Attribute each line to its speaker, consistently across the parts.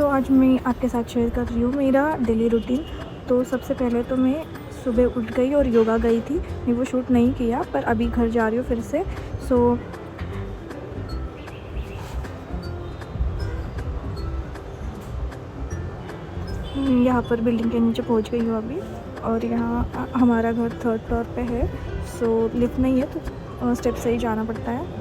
Speaker 1: आज मैं आपके साथ शेयर कर रही हूँ मेरा डेली रूटीन। तो सबसे पहले तो मैं सुबह उठ गई और योगा गई थी। मैं वो शूट नहीं किया, पर अभी घर जा रही हूँ फिर से। यहाँ पर बिल्डिंग के नीचे पहुँच गई हूँ अभी, और यहाँ हमारा घर 3rd फ्लोर पे है। लिफ्ट नहीं है तो स्टेप से ही जाना पड़ता है।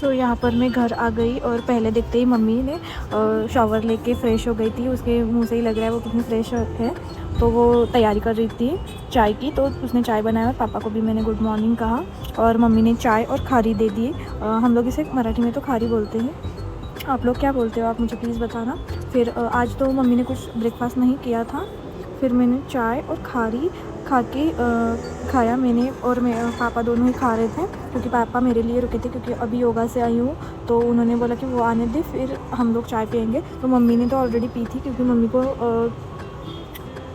Speaker 1: यहाँ पर मैं घर आ गई और पहले देखते ही मम्मी ने शावर लेके फ़्रेश हो गई थी। उसके मुंह से ही लग रहा है वो कितनी फ़्रेश है। तो वो तैयारी कर रही थी चाय की, तो उसने चाय बनाया और पापा को भी मैंने गुड मॉर्निंग कहा, और मम्मी ने चाय और खारी दे दी। हम लोग इसे मराठी में तो खारी बोलते हैं, आप लोग क्या बोलते हो आप मुझे प्लीज़ बताना। फिर आज तो मम्मी ने कुछ ब्रेकफास्ट नहीं किया था, फिर मैंने चाय और खारी खा के खाया मैंने, और पापा दोनों ही खा रहे थे क्योंकि पापा मेरे लिए रुके थे, क्योंकि अभी योगा से आई हूँ तो उन्होंने बोला कि वो आने दे फिर हम लोग चाय पियेंगे। तो मम्मी ने तो ऑलरेडी पी थी, क्योंकि मम्मी को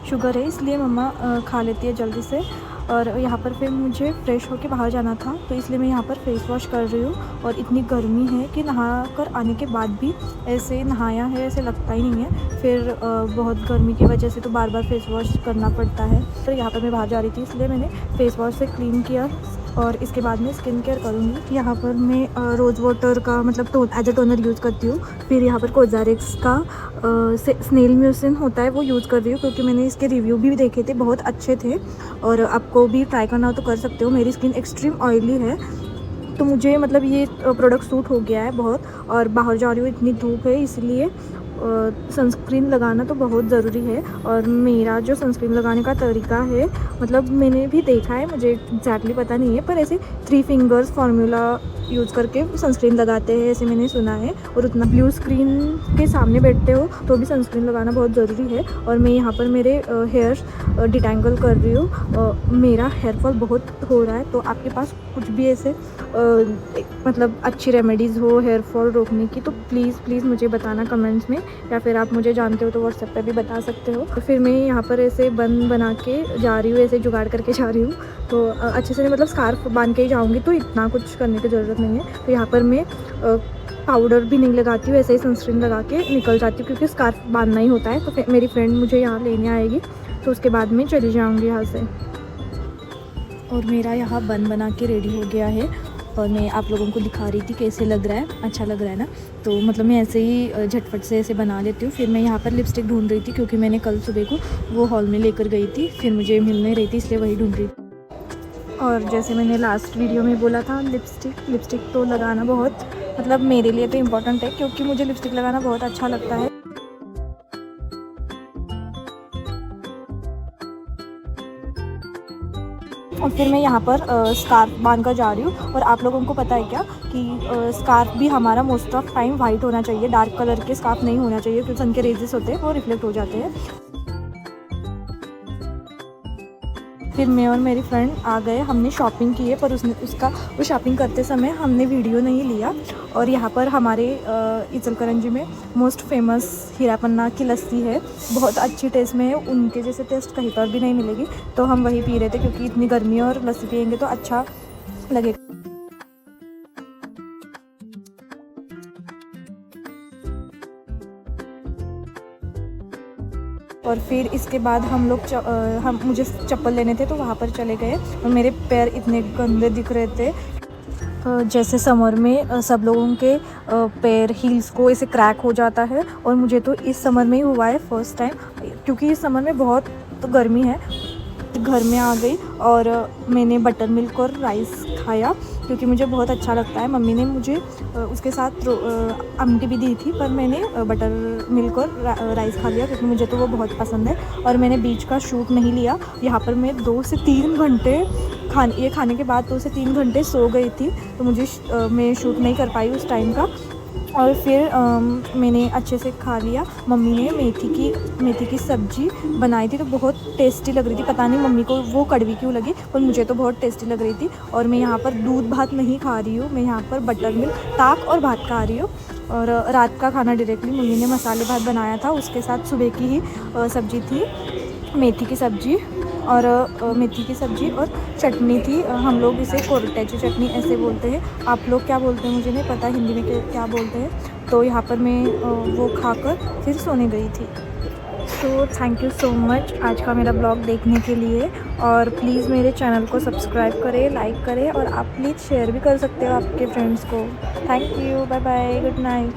Speaker 1: शुगर है, इसलिए मम्मा खा लेती है जल्दी से। और यहाँ पर फिर मुझे फ़्रेश होकर बाहर जाना था, तो इसलिए मैं यहाँ पर फ़ेस वॉश कर रही हूँ। और इतनी गर्मी है कि नहा कर आने के बाद भी ऐसे नहाया है ऐसे लगता ही नहीं है। फिर बहुत गर्मी की वजह से तो बार बार फ़ेस वॉश करना पड़ता है। तो यहाँ पर मैं बाहर जा रही थी, इसलिए मैंने फ़ेस वॉश से क्लीन किया, और इसके बाद में स्किन केयर करूँगी। यहाँ पर मैं रोज़ वाटर का मतलब एज अ टोनर यूज़ करती हूँ। फिर यहाँ पर कोजारिक्स का स्नेल म्यूसिन होता है वो यूज़ कर रही हूँ, क्योंकि मैंने इसके रिव्यू भी देखे थे, बहुत अच्छे थे। और आपको भी ट्राई करना हो तो कर सकते हो। मेरी स्किन एक्सट्रीम ऑयली है, तो मुझे मतलब ये प्रोडक्ट सूट हो गया है बहुत। और बाहर जा रही हूँ, इतनी धूप है, इसलिए सनस्क्रीन लगाना तो बहुत ज़रूरी है। और मेरा जो सनस्क्रीन लगाने का तरीका है, मतलब मैंने भी देखा है, मुझे एग्जैक्टली पता नहीं है, पर ऐसे 3 फिंगर्स फार्मूला यूज़ करके सनस्क्रीन लगाते हैं ऐसे मैंने सुना है। और उतना ब्लू स्क्रीन के सामने बैठते हो तो भी सनस्क्रीन लगाना बहुत ज़रूरी है। और मैं यहाँ पर मेरे हेयर डिटेंगल कर रही हूँ। मेरा हेयर फॉल बहुत हो रहा है, तो आपके पास कुछ भी ऐसे मतलब अच्छी रेमेडीज़ हो हेयर फॉल रोकने की तो प्लीज़ मुझे बताना कमेंट्स में, या फिर आप मुझे जानते हो तो व्हाट्सएप पे भी बता सकते हो। तो फिर मैं यहाँ पर ऐसे बन बना के जा रही हूँ, ऐसे जुगाड़ करके जा रही हूँ। तो अच्छे से मतलब स्कार्फ बांध के ही जाऊँगी, तो इतना कुछ करने की ज़रूरत नहीं है। तो यहाँ पर मैं पाउडर भी नहीं लगाती हूँ, ऐसे ही सनस्क्रीन लगा के निकल जाती हूँ, क्योंकि स्कार्फ बांधना ही होता है। तो मेरी फ्रेंड मुझे यहाँ लेने आएगी, तो उसके बाद मैं चली जाऊँगी यहाँ से। और मेरा यहाँ बन बना के रेडी हो गया है, और मैं आप लोगों को दिखा रही थी कैसे लग रहा है। अच्छा लग रहा है ना? तो मतलब मैं ऐसे ही झटपट से ऐसे बना लेती हूँ। फिर मैं यहाँ पर लिपस्टिक ढूंढ रही थी, क्योंकि मैंने कल सुबह को वो हॉल में लेकर गई थी, फिर मुझे मिल नहीं रही थी, इसलिए वही ढूंढ रही थी। और जैसे मैंने लास्ट वीडियो में बोला था, लिपस्टिक तो लगाना बहुत मतलब मेरे लिए तो इम्पोर्टेंट है, क्योंकि मुझे लिपस्टिक लगाना बहुत अच्छा लगता है। और फिर मैं यहाँ पर स्कार्फ बांध कर जा रही हूँ। और आप लोगों को पता है क्या कि स्कार्फ भी हमारा मोस्ट ऑफ टाइम वाइट होना चाहिए, डार्क कलर के स्कार्फ नहीं होना चाहिए, क्योंकि सन के रेजेस होते हैं वो रिफ्लेक्ट हो जाते हैं। फिर मैं और मेरी फ्रेंड आ गए, हमने शॉपिंग की है, पर वो शॉपिंग करते समय हमने वीडियो नहीं लिया। और यहाँ पर हमारे इचलकरंजी में मोस्ट फेमस हीरा पन्ना की लस्सी है, बहुत अच्छी टेस्ट में है, उनके जैसे टेस्ट कहीं पर भी नहीं मिलेगी। तो हम वही पी रहे थे, क्योंकि इतनी गर्मी है और लस्सी पियेंगे तो अच्छा लगेगा। और फिर इसके बाद मुझे चप्पल लेने थे, तो वहाँ पर चले गए, और मेरे पैर इतने गंदे दिख रहे थे। जैसे समर में सब लोगों के पैर हील्स को ऐसे क्रैक हो जाता है, और मुझे तो इस समर में ही हुआ है फर्स्ट टाइम, क्योंकि इस समर में बहुत गर्मी है। घर में आ गई और मैंने बटर मिल्क और राइस खाया, क्योंकि मुझे बहुत अच्छा लगता है। मम्मी ने मुझे उसके साथ आमटी भी दी थी, पर मैंने बटर मिल्क और राइस खा लिया, क्योंकि मुझे तो वो बहुत पसंद है। और मैंने बीच का शूट नहीं लिया। यहाँ पर मैं 2 से 3 घंटे ये खाने के बाद 2 से 3 घंटे सो गई थी, तो मैं शूट नहीं कर पाई उस टाइम का। और फिर मैंने अच्छे से खा लिया। मम्मी ने मेथी की सब्ज़ी बनाई थी, तो बहुत टेस्टी लग रही थी। पता नहीं मम्मी को वो कड़वी क्यों लगी, पर मुझे तो बहुत टेस्टी लग रही थी। और मैं यहाँ पर दूध भात नहीं खा रही हूँ, मैं यहाँ पर बटर मिल्क, ताक और भात खा रही हूँ। और रात का खाना डायरेक्टली मम्मी ने मसाले भात बनाया था, उसके साथ सुबह की ही सब्ज़ी थी, मेथी की सब्ज़ी और मेथी की सब्ज़ी और चटनी थी। हम लोग इसे कोरटेची चटनी ऐसे बोलते हैं, आप लोग क्या बोलते हैं मुझे नहीं पता हिंदी में क्या बोलते हैं। तो यहाँ पर मैं वो खाकर फिर सोने गई थी। तो थैंक यू सो मच आज का मेरा ब्लॉग देखने के लिए, और प्लीज़ मेरे चैनल को सब्सक्राइब करें, लाइक करें, और आप प्लीज़ शेयर भी कर सकते हो आपके फ्रेंड्स को। Thank you, bye bye, good night.